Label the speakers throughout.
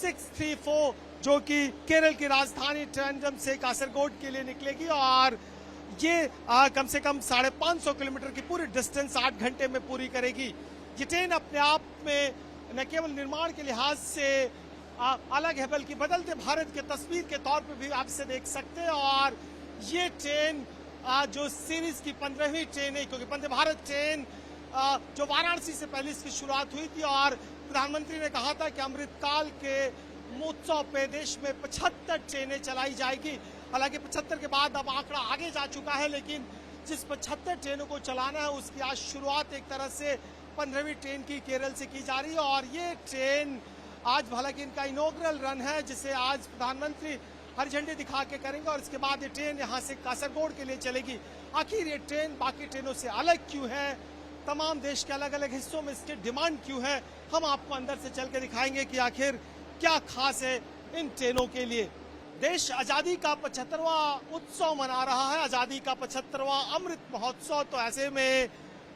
Speaker 1: 634 जो कि केरल की राजधानी ट्रिवेंद्रम से कासरगोड के लिए निकलेगी और ये कम से कम 550 किलोमीटर की पूरी डिस्टेंस 8 घंटे में पूरी करेगी। ये ट्रेन अपने आप में न केवल निर्माण के लिहाज से अलग है बल्कि बदलते भारत के तस्वीर के तौर पे भी आप इसे देख सकते हैं। और ये ट्रेन जो सीरीज की 15वीं ट्रेन है, क्योंकि वंदे भारत ट्रेन जो वाराणसी से पहले इसकी शुरुआत हुई थी और प्रधानमंत्री ने कहा था कि अमृतकाल के महोत्सव पे देश में 75 ट्रेनें चलाई जाएगी। हालांकि 75 के बाद अब आंकड़ा आगे जा चुका है, लेकिन जिस 75 ट्रेनों को चलाना है उसकी आज शुरुआत एक तरह से 15वीं ट्रेन की केरल से की जा रही है। और ये ट्रेन आज हालांकि इनका इनॉग्रल रन है जिसे आज प्रधानमंत्री हरी झंडी दिखा के करेंगे और इसके बाद ये ट्रेन यहाँ से कासरगोड के लिए चलेगी। आखिर ये ट्रेन बाकी ट्रेनों से अलग क्यों है, तमाम देश के अलग अलग हिस्सों में इसकी डिमांड क्यों है, हम आपको अंदर से चल के दिखाएंगे कि आखिर क्या खास है इन ट्रेनों के लिए। देश आजादी का 75वां उत्सव मना रहा है, आजादी का 75वां अमृत महोत्सव। तो ऐसे में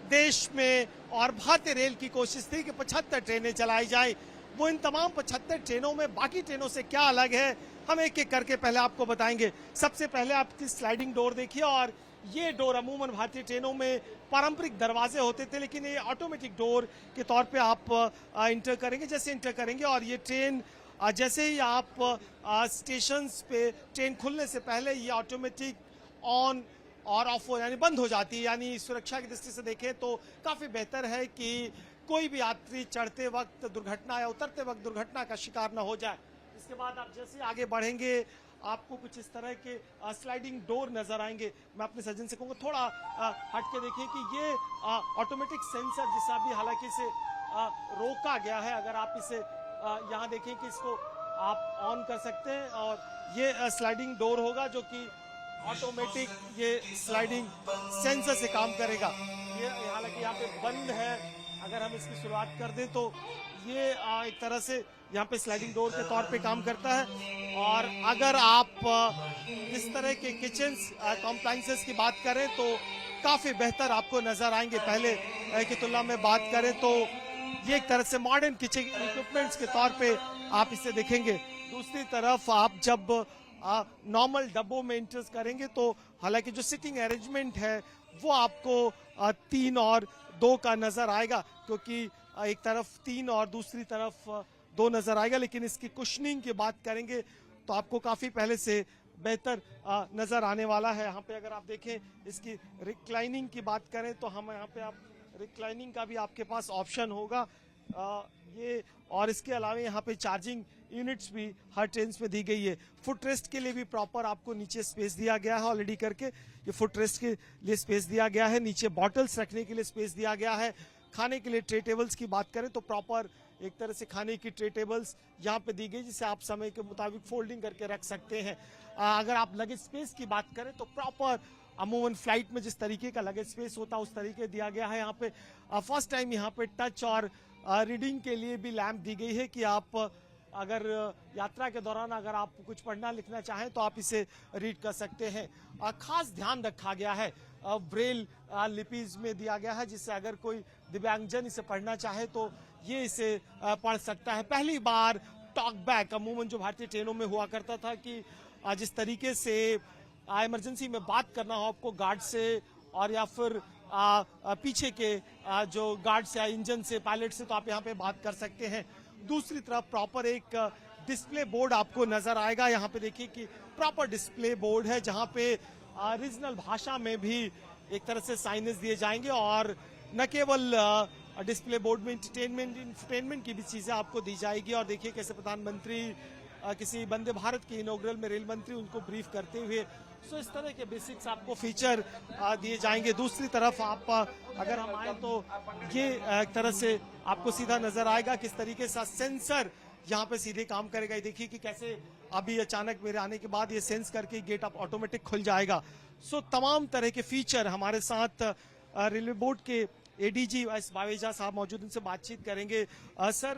Speaker 1: देश में और भारतीय रेल की कोशिश थी कि 75 ट्रेनें चलाई जाए। वो इन तमाम 75 ट्रेनों में बाकी ट्रेनों से क्या अलग है, हम एक एक करके पहले आपको बताएंगे। सबसे पहले आपकी स्लाइडिंग डोर देखिए, और ये डोर अमूमन भारतीय ट्रेनों में पारंपरिक दरवाजे होते थे, लेकिन ये ऑटोमेटिक डोर के तौर पे आप इंटर करेंगे। जैसे इंटर करेंगे और ये ट्रेन जैसे ही आप स्टेशंस पे ट्रेन खुलने से पहले ये ऑटोमेटिक ऑन और ऑफ हो यानी बंद हो जाती है। यानी सुरक्षा की दृष्टि से देखें तो काफी बेहतर है कि कोई भी यात्री चढ़ते वक्त दुर्घटना या उतरते वक्त दुर्घटना का शिकार न हो जाए। इसके बाद आप जैसे आगे बढ़ेंगे आपको कुछ इस तरह के स्लाइडिंग डोर नजर आएंगे। मैं अपने सज्जन से कहूँगा थोड़ा हट के देखिए कि ये ऑटोमेटिक सेंसर जिसे अभी हालांकि इसे रोका गया है, अगर आप इसे यहाँ देखें कि इसको आप ऑन कर सकते हैं और ये स्लाइडिंग डोर होगा जो कि ऑटोमेटिक ये स्लाइडिंग सेंसर से काम करेगा। ये हालांकि यहाँ पे बंद है, अगर हम इसकी शुरुआत कर दें तो ये एक तरह से यहाँ पे स्लाइडिंग डोर के तौर पे काम करता है। और अगर आप इस तरह के किचन कॉम्प्लाइंसेस की बात करें तो काफी बेहतर आपको नजर आएंगे। पहले की तुलना में बात करें तो ये एक तरह से मॉडर्न किचन इक्विपमेंट्स के तौर पे आप इसे देखेंगे। दूसरी तरफ आप जब नॉर्मल डब्बों में इंटर करेंगे तो हालांकि जो सिटिंग अरेंजमेंट है वो आपको 3 और 2 का नजर आएगा, क्योंकि एक तरफ 3 और दूसरी तरफ 2 नजर आएगा। लेकिन इसकी कुशनिंग की बात करेंगे तो आपको काफी पहले से बेहतर नजर आने वाला है। यहाँ पे अगर आप देखें इसकी रिक्लाइनिंग की बात करें तो हम यहाँ पे आप रिक्लाइनिंग का भी आपके पास ऑप्शन होगा ये। और इसके अलावा यहाँ पे चार्जिंग यूनिट्स भी हर ट्रेन में दी गई है। फुट रेस्ट के लिए भी प्रॉपर आपको नीचे स्पेस दिया गया है ऑलरेडी करके, ये फुट रेस्ट के लिए स्पेस दिया गया है। नीचे बॉटल्स रखने के लिए स्पेस दिया गया है। खाने के लिए ट्रे टेबल्स की बात करें तो प्रॉपर एक तरह से खाने की ट्रे टेबल्स यहाँ पे दी गई जिसे आप समय के मुताबिक फोल्डिंग करके रख सकते हैं। अगर आप लगेज स्पेस की बात करें तो प्रॉपर अमूमन फ्लाइट में जिस तरीके का लगेज स्पेस होता है उस तरीके दिया गया है। यहाँ पे फर्स्ट टाइम यहाँ पे टच और रीडिंग के लिए भी लैंप दी गई है कि आप अगर यात्रा के दौरान अगर आप कुछ पढ़ना लिखना चाहें तो आप इसे रीड कर सकते हैं। खास ध्यान रखा गया है ब्रेल लिपीज में दिया गया है, जिससे अगर कोई दिव्यांगजन इसे पढ़ना चाहे तो ये इसे पढ़ सकता है। पहली बार टॉक बैक अमूमन जो भारतीय ट्रेनों में हुआ करता था कि जिस तरीके से इमरजेंसी में बात करना हो आपको गार्ड से और या फिर पीछे के जो गार्ड से इंजन से पायलट से, तो आप यहाँ पे बात कर सकते हैं। दूसरी तरफ प्रॉपर एक डिस्प्ले बोर्ड आपको नजर आएगा। यहाँ पे देखिए कि प्रॉपर डिस्प्ले बोर्ड है जहाँ पे रीजनल भाषा में भी एक तरह से साइनेज दिए जाएंगे। और न केवल डिस्प्ले बोर्ड में इंटरटेनमेंट की भी चीजें आपको दी जाएगी। और देखिए कैसे प्रधानमंत्री किसी वंदे भारत के इनॉग्रल में रेल मंत्री उनको ब्रीफ करते हुए, सो इस तरह के बेसिक्स आपको फीचर दिए जाएंगे। दूसरी तरफ आप अगर हम आए तो ये एक तरह से आपको सीधा नजर आएगा किस तरीके से सेंसर यहाँ पे सीधे काम करेगा। ये देखिए कि कैसे अभी अचानक मेरे आने के बाद ये सेंस करके गेट आप ऑटोमेटिक खुल जाएगा। सो तमाम तरह के फीचर हमारे साथ रेलवे बोर्ड के एडीजी एस बावेजा साहब मौजूद, उनसे बातचीत करेंगे। सर,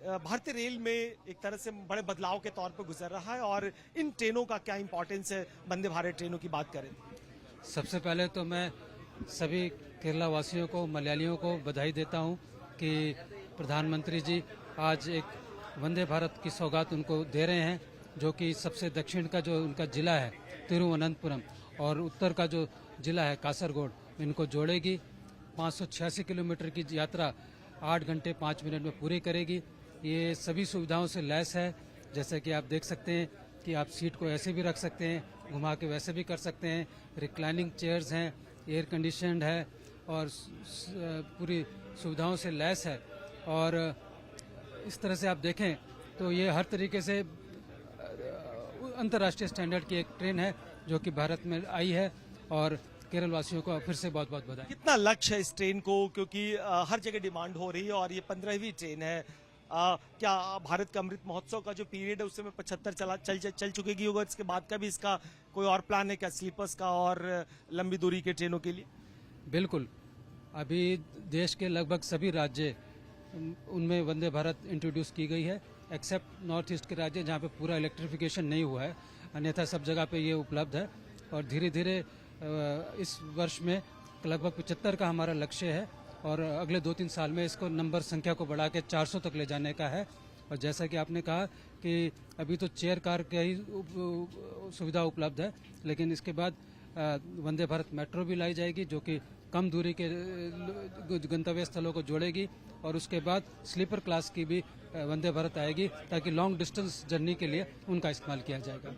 Speaker 1: भारतीय रेल में एक तरह से बड़े बदलाव के तौर पर गुजर रहा है और इन ट्रेनों का क्या इंपॉर्टेंस है वंदे भारत ट्रेनों की बात करें?
Speaker 2: सबसे पहले तो मैं सभी केरला वासियों को, मलयालियों को बधाई देता हूं कि प्रधानमंत्री जी आज एक वंदे भारत की सौगात उनको दे रहे हैं, जो कि सबसे दक्षिण का जो उनका जिला है तिरुवनंतपुरम और उत्तर का जो जिला है कासरगोड, इनको जोड़ेगी। 586 किलोमीटर की यात्रा 8 घंटे 5 मिनट में पूरी करेगी। ये सभी सुविधाओं से लैस है, जैसे कि आप देख सकते हैं कि आप सीट को ऐसे भी रख सकते हैं, घुमा के वैसे भी कर सकते हैं। रिक्लाइनिंग चेयर्स हैं, एयर कंडीशनड है और पूरी सुविधाओं से लैस है। और इस तरह से आप देखें तो ये हर तरीके से अंतर्राष्ट्रीय स्टैंडर्ड की एक ट्रेन है जो कि भारत में आई है। और केरल वासियों को फिर से बहुत बहुत बधाई।
Speaker 1: कितना लक्ष्य है इस ट्रेन को, क्योंकि हर जगह डिमांड हो रही है और ये 15वीं ट्रेन है। क्या भारत का अमृत महोत्सव का जो पीरियड है उससे में 75 चल चुकेगी होगा, इसके बाद का भी इसका कोई और प्लान है क्या, स्लीपर्स का और लंबी दूरी के ट्रेनों के लिए?
Speaker 2: बिल्कुल, अभी देश के लगभग सभी राज्य उनमें वंदे भारत इंट्रोड्यूस की गई है, एक्सेप्ट नॉर्थ ईस्ट के राज्य जहाँ पे पूरा इलेक्ट्रिफिकेशन नहीं हुआ है, अन्यथा सब जगह पे ये उपलब्ध है। और धीरे धीरे इस वर्ष में लगभग 75 का हमारा लक्ष्य है और अगले 2-3 साल में इसको नंबर संख्या को बढ़ा के 400 तक ले जाने का है। और जैसा कि आपने कहा कि अभी तो चेयर कार की ही सुविधा उपलब्ध है, लेकिन इसके बाद वंदे भारत मेट्रो भी लाई जाएगी जो कि कम दूरी के गंतव्य स्थलों को जोड़ेगी। और उसके बाद स्लीपर क्लास की भी वंदे भारत आएगी ताकि लॉन्ग डिस्टेंस जर्नी के लिए उनका इस्तेमाल किया जाएगा।